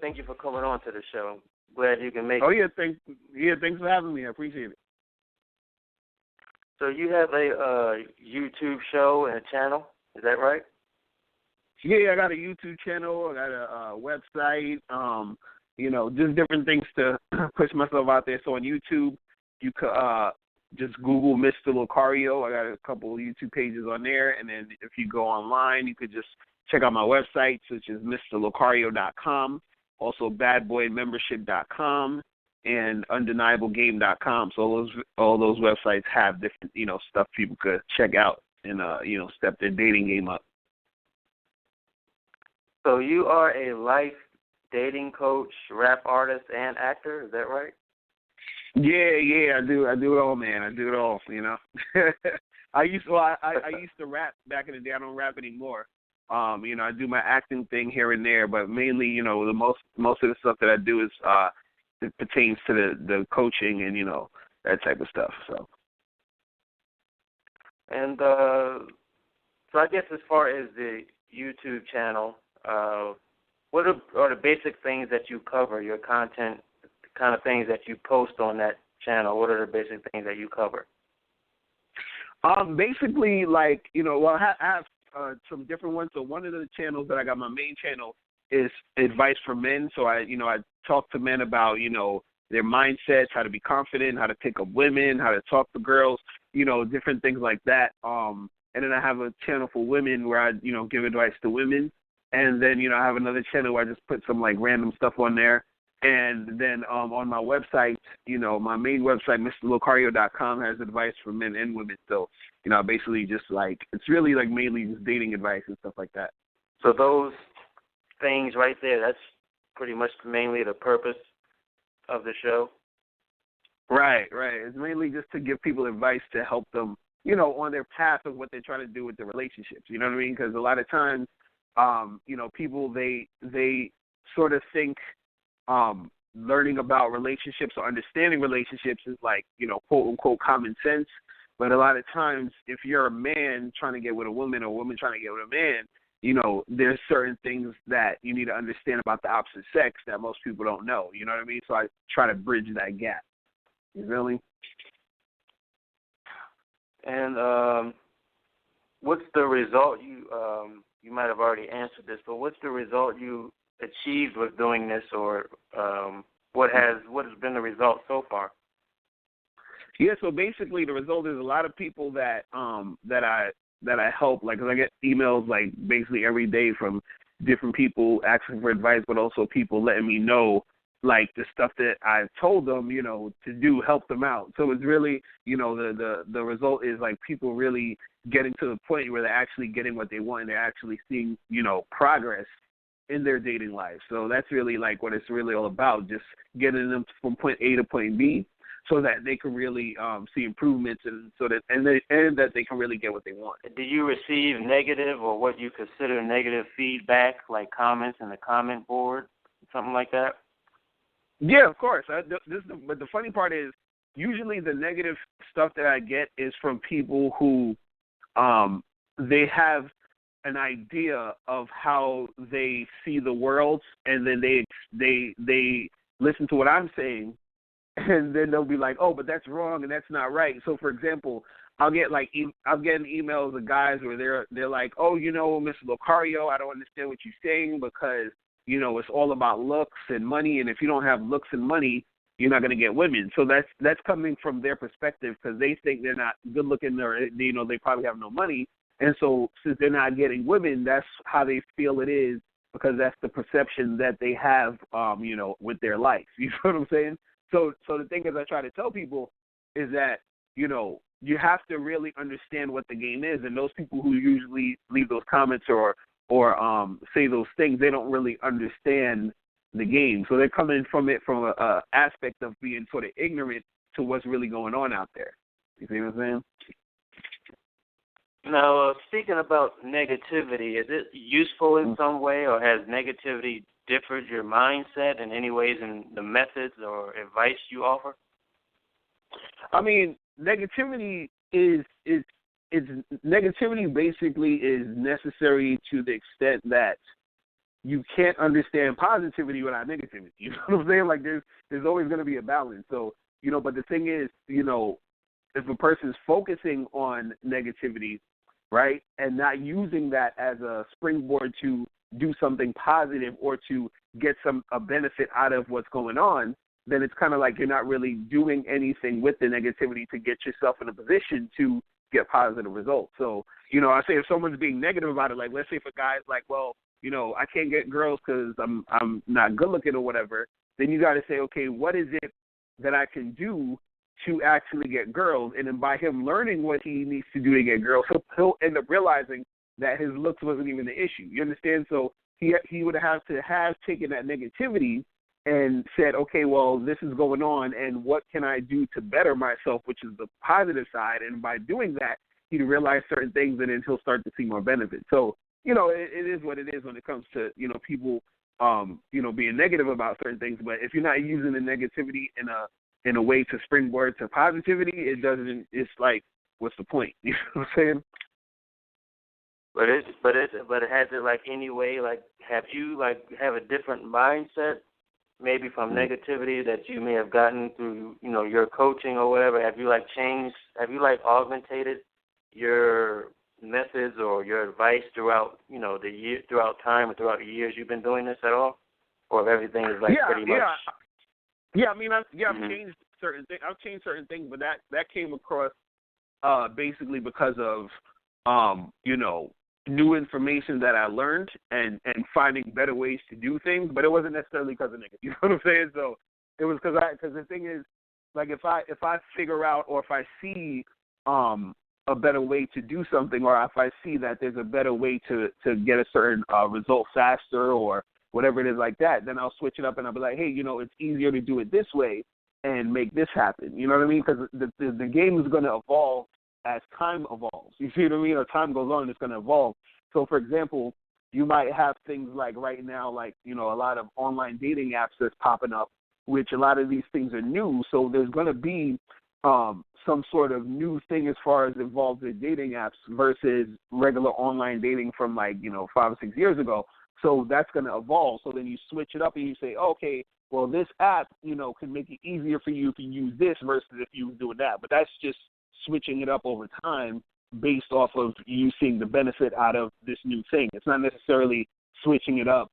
Thank you for coming on to the show. Glad you can make Oh, it. thanks for having me. I appreciate it. So you have a YouTube show and a channel, is that right? Yeah, I got a YouTube channel. I got a website. Just different things to push myself out there. So on YouTube, you could just Google Mr. Locario. I got a couple of YouTube pages on there. And then if you go online, you could just check out my websites, which is MrLocario.com, also BadBoyMembership.com, and UndeniableGame.com. So all those websites have different, stuff people could check out and, step their dating game up. So you are a life dating coach, rap artist, and actor. Is that right? Yeah, I do it all, man. I do it all. I used to rap back in the day. I don't rap anymore. I do my acting thing here and there, but mainly, the most of the stuff that I do is it pertains to the coaching and that type of stuff. So. And so I guess as far as the YouTube channel. What are the basic things that you cover, your content, the kind of things that you post on that channel? What are the basic things that you cover? Basically, I have some different ones. So one of the channels that I got, my main channel, is advice for men. So I talk to men about, their mindsets, how to be confident, how to pick up women, how to talk to girls, different things like that. And then I have a channel for women where I, give advice to women. And then, I have another channel where I just put some, random stuff on there. And then on my website, my main website, MrLocario.com, has advice for men and women. So, basically just, it's really, mainly just dating advice and stuff like that. So those things right there, that's pretty much mainly the purpose of the show? Right. It's mainly just to give people advice to help them, on their path of what they're trying to do with their relationships. You know what I mean? Because a lot of times, people, they sort of think learning about relationships or understanding relationships is quote unquote common sense. But a lot of times, if you're a man trying to get with a woman or a woman trying to get with a man, there's certain things that you need to understand about the opposite sex that most people don't know. You know what I mean? So I try to bridge that gap. You feel me? And what's the result you might have already answered this, but what's the result you achieved with doing this, or what has been the result so far? Yeah, so basically the result is a lot of people that I help, 'cause I get emails basically every day from different people asking for advice, but also people letting me know the stuff that I've told them, to do, help them out. So it's really, the result is people really getting to the point where they're actually getting what they want and they're actually seeing, progress in their dating life. So that's really what it's really all about, just getting them from point A to point B so that they can really see improvements and that they can really get what they want. Do you receive negative or what you consider negative feedback, like comments in the comment board, something like that? Yeah, of course. But the funny part is, usually the negative stuff that I get is from people who they have an idea of how they see the world, and then they listen to what I'm saying, and then they'll be like, oh, but that's wrong and that's not right. So, for example, I'll get I'm getting emails of guys where they're like, oh, Mr. Locario, I don't understand what you're saying because it's all about looks and money, and if you don't have looks and money, you're not going to get women. So that's coming from their perspective because they think they're not good looking or they probably have no money, and so since they're not getting women, that's how they feel it is because that's the perception that they have, with their life. You know what I'm saying? So the thing is, I try to tell people is that you have to really understand what the game is, and those people who usually leave those comments or say those things, they don't really understand the game. So they're coming from it from a aspect of being sort of ignorant to what's really going on out there. You see what I'm saying? Now, speaking about negativity, is it useful in some way, or has negativity differed your mindset in any ways in the methods or advice you offer? I mean, negativity is negativity basically is necessary to the extent that you can't understand positivity without negativity. You know what I'm saying? Like there's always going to be a balance. So, but the thing is, if a person's focusing on negativity, right, and not using that as a springboard to do something positive or to get a benefit out of what's going on, then it's kind of like you're not really doing anything with the negativity to get yourself in a position to get positive results. So, I say if someone's being negative about it, like let's say if a guy's like, well, I can't get girls because I'm not good looking or whatever, then you got to say, okay, what is it that I can do to actually get girls? And then by him learning what he needs to do to get girls, he'll end up realizing that his looks wasn't even the issue. You understand? So he would have to have taken that negativity and said, okay, well, this is going on, and what can I do to better myself, which is the positive side. And by doing that, he'd realize certain things, and then he'll start to see more benefits. So, it is what it is when it comes to, people, being negative about certain things. But if you're not using the negativity in a way to springboard to positivity, it's like, what's the point? You know what I'm saying? But has it like any way, like have you have a different mindset maybe from negativity that you may have gotten through, your coaching or whatever? Have you changed, have you augmentated your methods or your advice throughout, throughout time or throughout the years you've been doing this at all? Or if everything is pretty much... Yeah, I mean, I've changed certain things. I've changed certain things, but that came across basically because of, new information that I learned and finding better ways to do things, but it wasn't necessarily because of niggas. You know what I'm saying? So it was because the thing is, like, if I figure out or if I see a better way to do something, or if I see that there's a better way to get a certain result faster or whatever it is like that, then I'll switch it up and I'll be like, hey, it's easier to do it this way and make this happen. You know what I mean? Because the game is going to evolve as time evolves. You see what I mean? As time goes on, it's going to evolve. So, for example, you might have things like right now, like, a lot of online dating apps that's popping up, which a lot of these things are new. So there's going to be some sort of new thing as far as involved in dating apps versus regular online dating from 5 or 6 years ago. So that's going to evolve. So then you switch it up and you say, okay, well, this app, can make it easier for you if you use this versus if you was doing that. But that's just switching it up over time based off of you seeing the benefit out of this new thing. It's not necessarily switching it up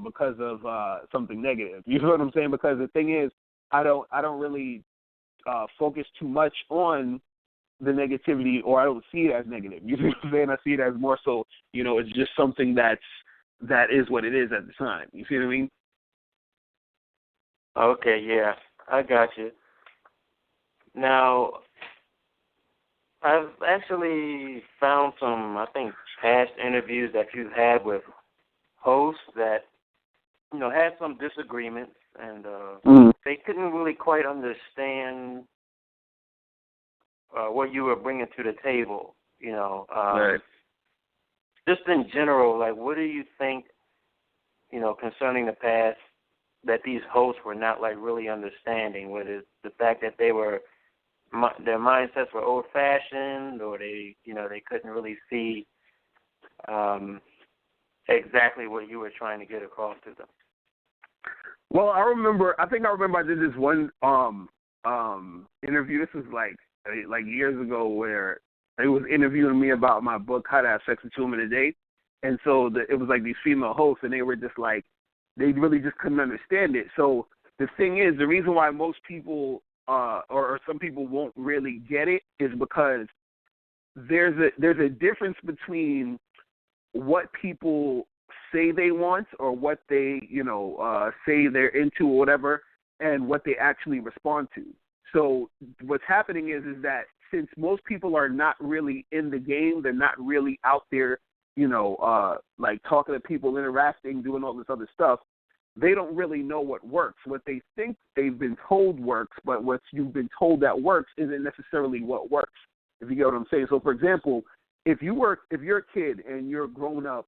because of something negative. You know what I'm saying? Because the thing is, I don't really focus too much on the negativity, or I don't see it as negative. You know what I'm saying? I see it as more so, it's just something that is what it is at the time. You see what I mean? Okay, yeah, I got you. Now, I've actually found some, I think, past interviews that you've had with hosts that, had some disagreements, and they couldn't really quite understand what you were bringing to the table, Right. Just in general, what do you think, concerning the past that these hosts were not, really understanding? Whether it's the fact that their mindsets were old-fashioned, or they couldn't really see exactly what you were trying to get across to them. Well, I remember I did this one interview. This was like years ago, where they was interviewing me about my book, How to Have Sex with 2 Women a Day. And so it was like these female hosts, and they were just they really just couldn't understand it. So the thing is, the reason why most people or some people won't really get it is because there's a difference between what people say they want or what they say they're into or whatever, and what they actually respond to. So what's happening is that since most people are not really in the game, they're not really out there, talking to people, interacting, doing all this other stuff, they don't really know what works. What they think they've been told works, but what you've been told that works isn't necessarily what works, if you get what I'm saying. So, for example, if you're a kid and you're grown up,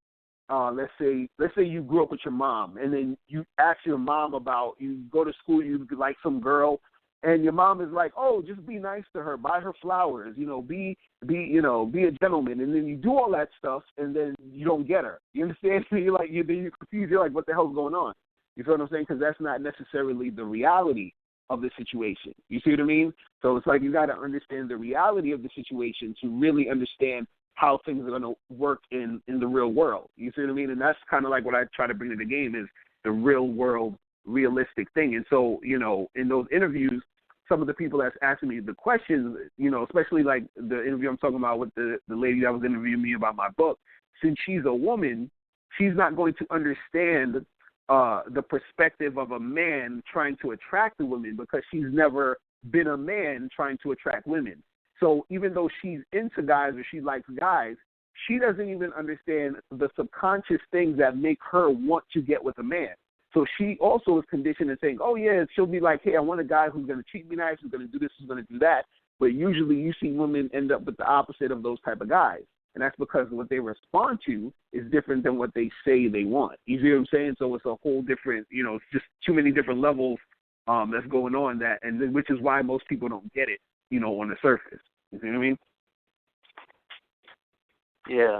let's say you grew up with your mom, and then you ask your mom about, you go to school, you like some girl, and your mom is like, oh, just be nice to her, buy her flowers, be a gentleman, and then you do all that stuff, and then you don't get her. You understand? You're confused. You're like, what the hell's going on? You feel what I'm saying? Because that's not necessarily the reality of the situation. You see what I mean? So it's like you got to understand the reality of the situation to really understand how things are going to work in the real world. You see what I mean? And that's kind of like what I try to bring to the game is the real world, realistic thing. And so, in those interviews, some of the people that's asking me the questions, especially like the interview I'm talking about with the lady that was interviewing me about my book, since she's a woman, she's not going to understand the perspective of a man trying to attract a woman because she's never been a man trying to attract women. So even though she's into guys or she likes guys, she doesn't even understand the subconscious things that make her want to get with a man. So she also is conditioned in saying, oh, yeah, she'll be like, hey, I want a guy who's going to treat me nice, who's going to do this, who's going to do that. But usually you see women end up with the opposite of those type of guys. And that's because what they respond to is different than what they say they want. You see what I'm saying? So it's a whole different, it's just too many different levels that's going on which is why most people don't get it, on the surface. You see what I mean? Yeah.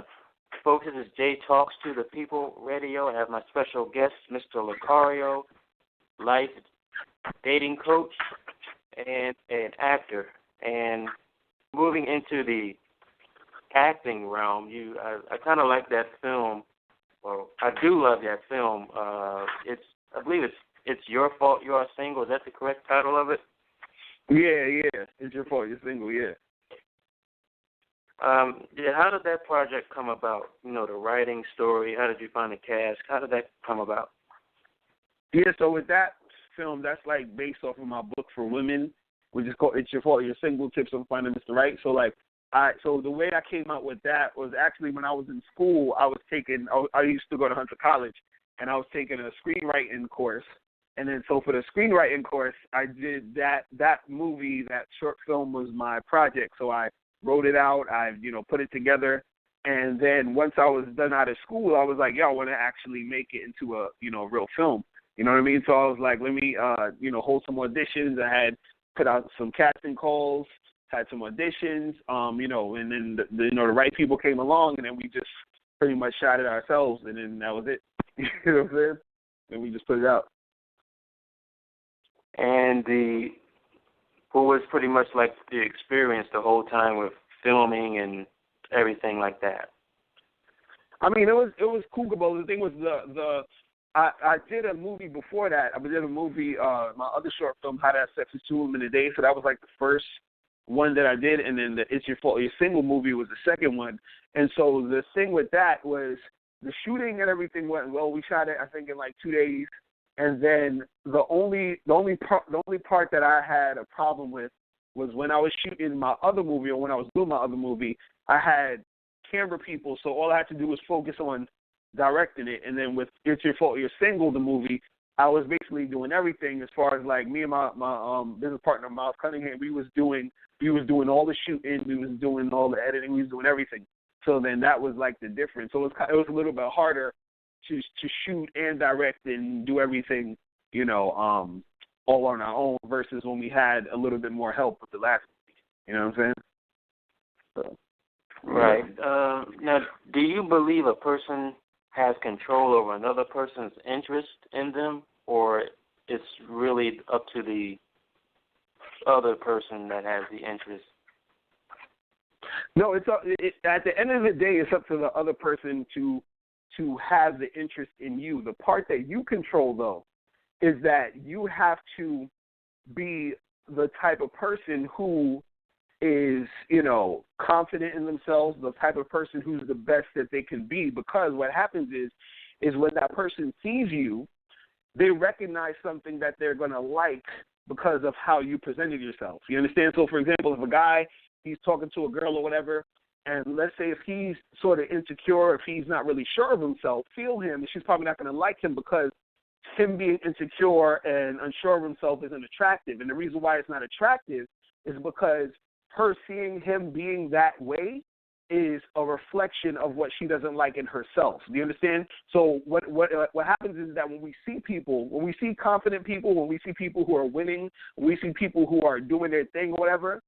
Folks, this is Jay Talks to the People Radio. I have my special guest, Mr. Locario, life dating coach and an actor. And moving into the acting realm, I kind of like that film. Well, I do love that film. I believe it's Your Fault You Are Single. Is that the correct title of it? Yeah. It's Your Fault You're Single. Yeah. How did that project come about? The writing story. How did you find the cast? How did that come about? Yeah. So with that film, that's like based off of my book for women, which is called "It's Your Fault You're Single: Tips on Finding Mr. Right." So the way I came out with that was actually when I was in school. I used to go to Hunter College, and I was taking a screenwriting course. And then so for the screenwriting course, I did that movie, that short film was my project. So I wrote it out, I put it together, and then once I was done out of school, I was like, I want to actually make it into a real film. You know what I mean? So I was like, let me hold some auditions. I had put out some casting calls, had some auditions, and then the right people came along, and then we just pretty much shot it ourselves, and then that was it. You know what I'm saying? And we just put it out. And what was pretty much like the experience the whole time with filming and everything like that? I mean, it was cool, but the thing was I did a movie before that. I did a movie, my other short film, How to Have Sex with Two Women a Day. So that was like the first one that I did, and then the It's Your Fault You're Single movie was the second one. And so the thing with that was the shooting and everything went well. We shot it, I think, in like 2 days. And then the only part that I had a problem with was when I was shooting my other movie, or when I was doing my other movie, I had camera people, so all I had to do was focus on directing it. And then with It's Your Fault You're Single, the movie, I was basically doing everything as far as like me and my business partner, Miles Cunningham, we was doing all the shooting, we was doing all the editing, we was doing everything. So then that was like the difference. So it was a little bit harder to shoot and direct and do everything, all on our own versus when we had a little bit more help with the last movie. You know what I'm saying? So, right. Now, do you believe a person has control over another person's interest in them, or it's really up to the other person that has the interest? No, at the end of the day, it's up to the other person to have the interest in you. The part that you control, though, is that you have to be the type of person who is, confident in themselves, the type of person who's the best that they can be. Because what happens is when that person sees you, they recognize something that they're going to like because of how you presented yourself. You understand? So, for example, if a guy, he's talking to a girl or whatever, and let's say if he's sort of insecure, if he's not really sure of himself, feel him, and she's probably not going to like him because him being insecure and unsure of himself isn't attractive. And the reason why it's not attractive is because her seeing him being that way is a reflection of what she doesn't like in herself. Do you understand? So what happens is that when we see confident people, when we see people who are winning, when we see people who are doing their thing or whatever,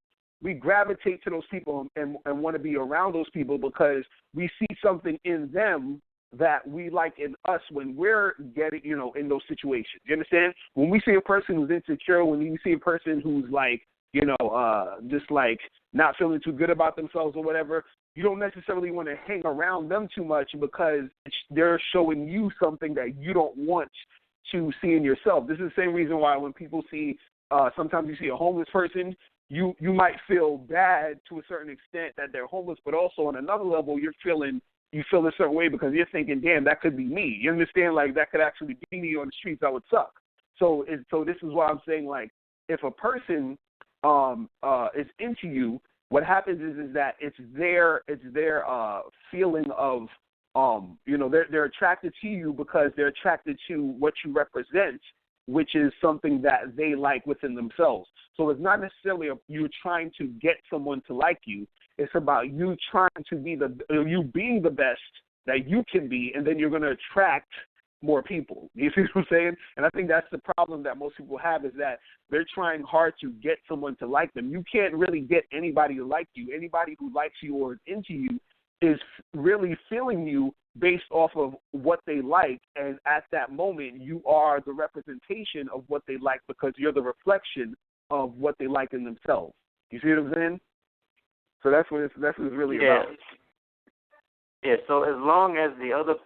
we gravitate to those people and want to be around those people because we see something in them that we like in us when we're getting, in those situations. You understand? When we see a person who's insecure, when we see a person who's like, just like not feeling too good about themselves or whatever, you don't necessarily want to hang around them too much because they're showing you something that you don't want to see in yourself. This is the same reason why when people see, sometimes you see a homeless person, you might feel bad to a certain extent that they're homeless, but also on another level, you feel a certain way because you're thinking, damn, that could be me. You understand? Like, that could actually be me on the streets. I would suck. So this is why I'm saying, like, if a person is into you, what happens is that it's their feeling of they're attracted to you because they're attracted to what you represent, which is something that they like within themselves. So it's not necessarily you trying to get someone to like you. It's about you trying to be you being the best that you can be, and then you're going to attract more people. You see what I'm saying? And I think that's the problem that most people have, is that they're trying hard to get someone to like them. You can't really get anybody to like you. Anybody who likes you or is into you is really feeling you based off of what they like, and at that moment you are the representation of what they like because you're the reflection of what they like in themselves. You see what I'm saying? So that's what it's really about. Yeah, so as long as the other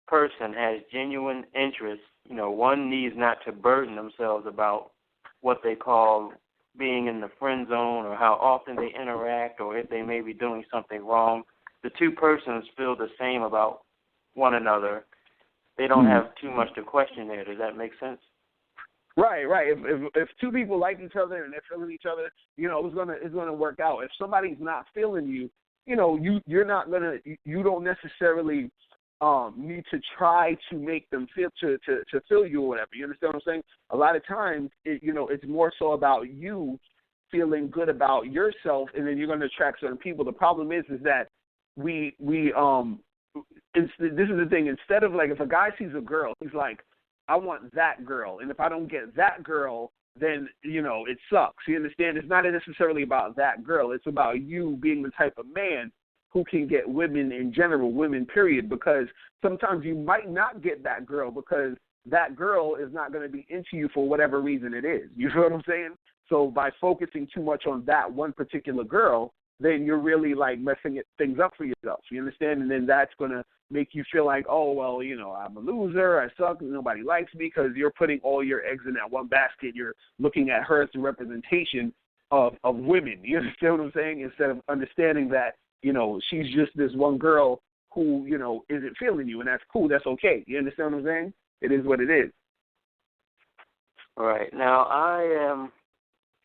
person has genuine interest, one needs not to burden themselves about what they call being in the friend zone or how often they interact or if they may be doing something wrong. The two persons feel the same about one another. They don't have too much to question there. Does that make sense? Right. If two people like each other and they're feeling each other, it's gonna work out. If somebody's not feeling you, you're not gonna. You don't necessarily need to try to make them feel to feel you or whatever. You understand what I'm saying? A lot of times, it's more so about you feeling good about yourself, and then you're going to attract certain people. The problem is that this is the thing. Instead of, like, if a guy sees a girl, he's like, I want that girl, and if I don't get that girl, then it sucks. You understand? It's not necessarily about that girl. It's about you being the type of man who can get women in general, women period, because sometimes you might not get that girl because that girl is not going to be into you for whatever reason it is. You know what I'm saying? So by focusing too much on that one particular girl, then you're really, like, messing things up for yourself. You understand? And then that's going to make you feel like, oh, well, I'm a loser, I suck, nobody likes me, because you're putting all your eggs in that one basket. You're looking at her as the representation of women. You understand what I'm saying? Instead of understanding that, she's just this one girl who, isn't feeling you, and that's cool. That's okay. You understand what I'm saying? It is what it is. All right. Now,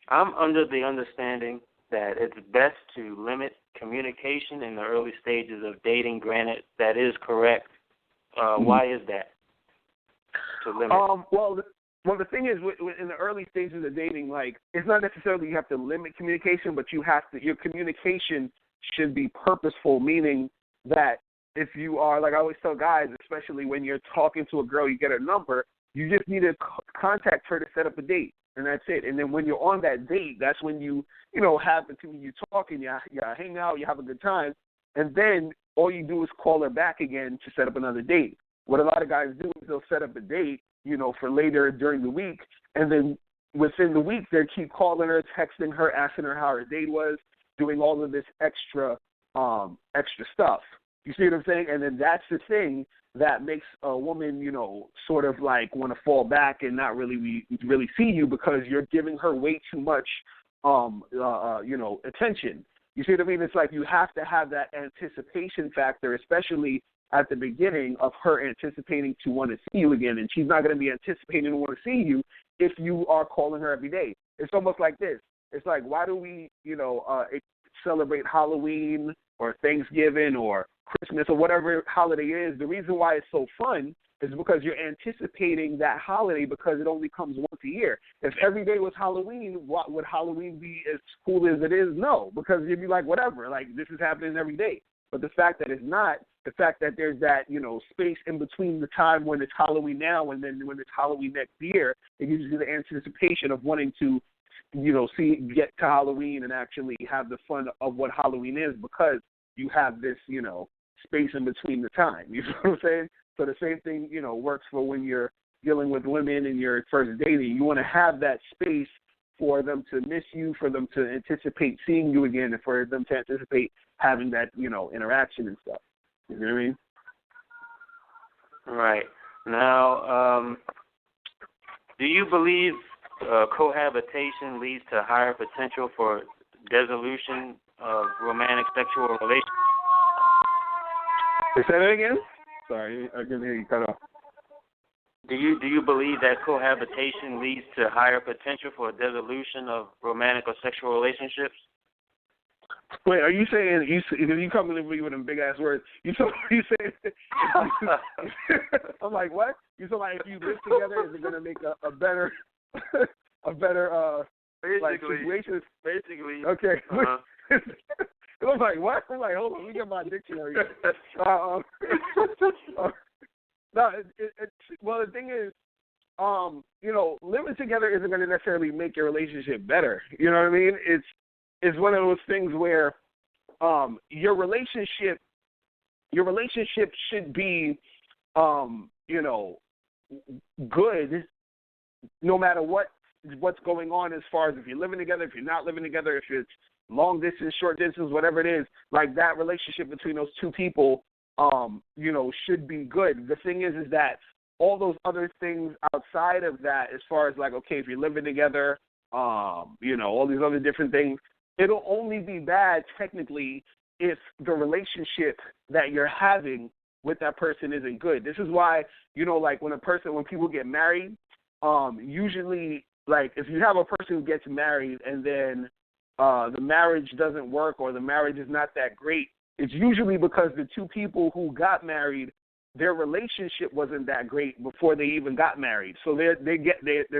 I'm under the understanding that it's best to limit communication in the early stages of dating. Granted, that is correct. Why is that? To limit? Well, the thing is, in the early stages of dating, like, it's not necessarily you have to limit communication, but your communication should be purposeful, meaning that if you are, like I always tell guys, especially when you're talking to a girl, you get her number, you just need to contact her to set up a date, and that's it. And then when you're on that date, that's when you talk and you hang out, you have a good time, and then all you do is call her back again to set up another date. What a lot of guys do is they'll set up a date, for later during the week, and then within the week they keep calling her, texting her, asking her how her date was, doing all of this extra stuff. You see what I'm saying? And then that's the thing that makes a woman, sort of like want to fall back and not really see you because you're giving her way too much, attention. You see what I mean? It's like you have to have that anticipation factor, especially at the beginning of her anticipating to want to see you again. And she's not going to be anticipating to want to see you if you are calling her every day. It's almost like this. It's like, why do we, celebrate Halloween or Thanksgiving or Christmas or whatever holiday is? The reason why it's so fun is because you're anticipating that holiday because it only comes once a year. If every day was Halloween, what would Halloween be as cool as it is? No, because you'd be like, whatever, like, this is happening every day. But the fact that it's not, the fact that there's that, space in between the time when it's Halloween now and then when it's Halloween next year, it gives you the anticipation of wanting to, get to Halloween and actually have the fun of what Halloween is because you have this, space in between the time. You know what I'm saying? So the same thing, works for when you're dealing with women and you're first dating. You want to have that space for them to miss you, for them to anticipate seeing you again, and for them to anticipate having that, interaction and stuff. You know what I mean? Right. Now, do you believe cohabitation leads to higher potential for dissolution of romantic sexual relations? Say that again? Sorry, I couldn't hear you cut off. Do you believe that cohabitation leads to higher potential for dissolution of romantic or sexual relationships? Wait, are you saying you come in with them big ass words? You saying? I'm like, what? You feel like if you live together, is it gonna make a better situation? Basically. Okay. I'm like, what? I'm like, hold on, let me get my dictionary. Well, the thing is, living together isn't going to necessarily make your relationship better. You know what I mean? It's one of those things where your relationship should be, good, no matter what's going on as far as if you're living together, if you're not living together, if it's long distance, short distance, whatever it is. Like that relationship between those two people, should be good. The thing is that all those other things outside of that, as far as like, okay, if you're living together, all these other different things, it'll only be bad technically if the relationship that you're having with that person isn't good. This is why, like when people get married, usually like if you have a person who gets married and then the marriage doesn't work or the marriage is not that great, it's usually because the two people who got married, their relationship wasn't that great before they even got married. So their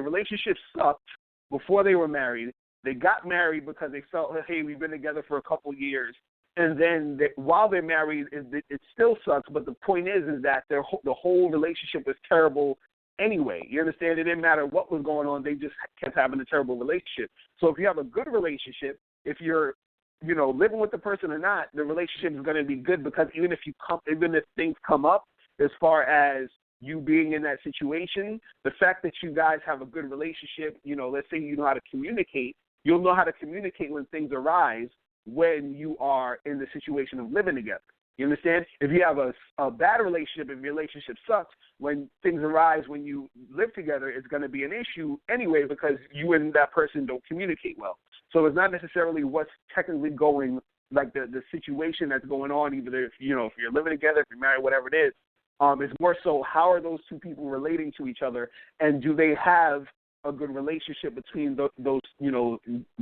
relationship sucked before they were married. They got married because they felt, hey, we've been together for a couple years. And then while they're married, it still sucks. But the point is that the whole relationship was terrible anyway. You understand? It didn't matter what was going on. They just kept having a terrible relationship. So if you have a good relationship, if you're living with the person or not, the relationship is going to be good because even if things come up as far as you being in that situation, the fact that you guys have a good relationship, let's say you know how to communicate, you'll know how to communicate when things arise when you are in the situation of living together. You understand? If you have a bad relationship, if your relationship sucks, when things arise when you live together, it's going to be an issue anyway because you and that person don't communicate well. So it's not necessarily what's technically going, like the situation that's going on, either if you're living together, if you're married, whatever it is. It's more so how are those two people relating to each other, and do they have a good relationship between those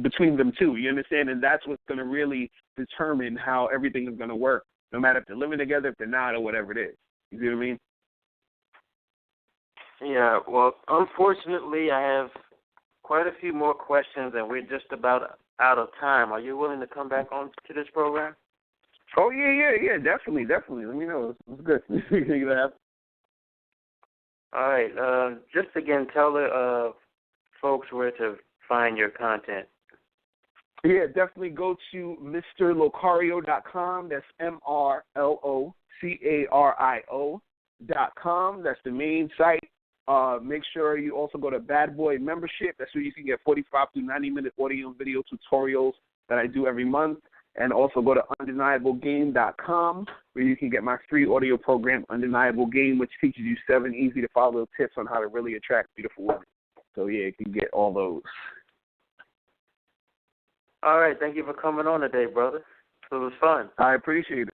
between them two? You understand? And that's what's going to really determine how everything is going to work, no matter if they're living together, if they're not, or whatever it is. You see what I mean? Yeah. Well, unfortunately, I have quite a few more questions, and we're just about out of time. Are you willing to come back on to this program? Oh, yeah, definitely. Let me know. It's good. All right. Just again, tell the folks where to find your content. Yeah, definitely go to MrLocario.com. That's MrLocario.com. That's the main site. Make sure you also go to Bad Boy Membership. That's where you can get 45 to 90-minute audio and video tutorials that I do every month. And also go to UndeniableGame.com, where you can get my free audio program, Undeniable Game, which teaches you 7 easy-to-follow tips on how to really attract beautiful women. So, yeah, you can get all those. All right. Thank you for coming on today, brother. It was fun. I appreciate it.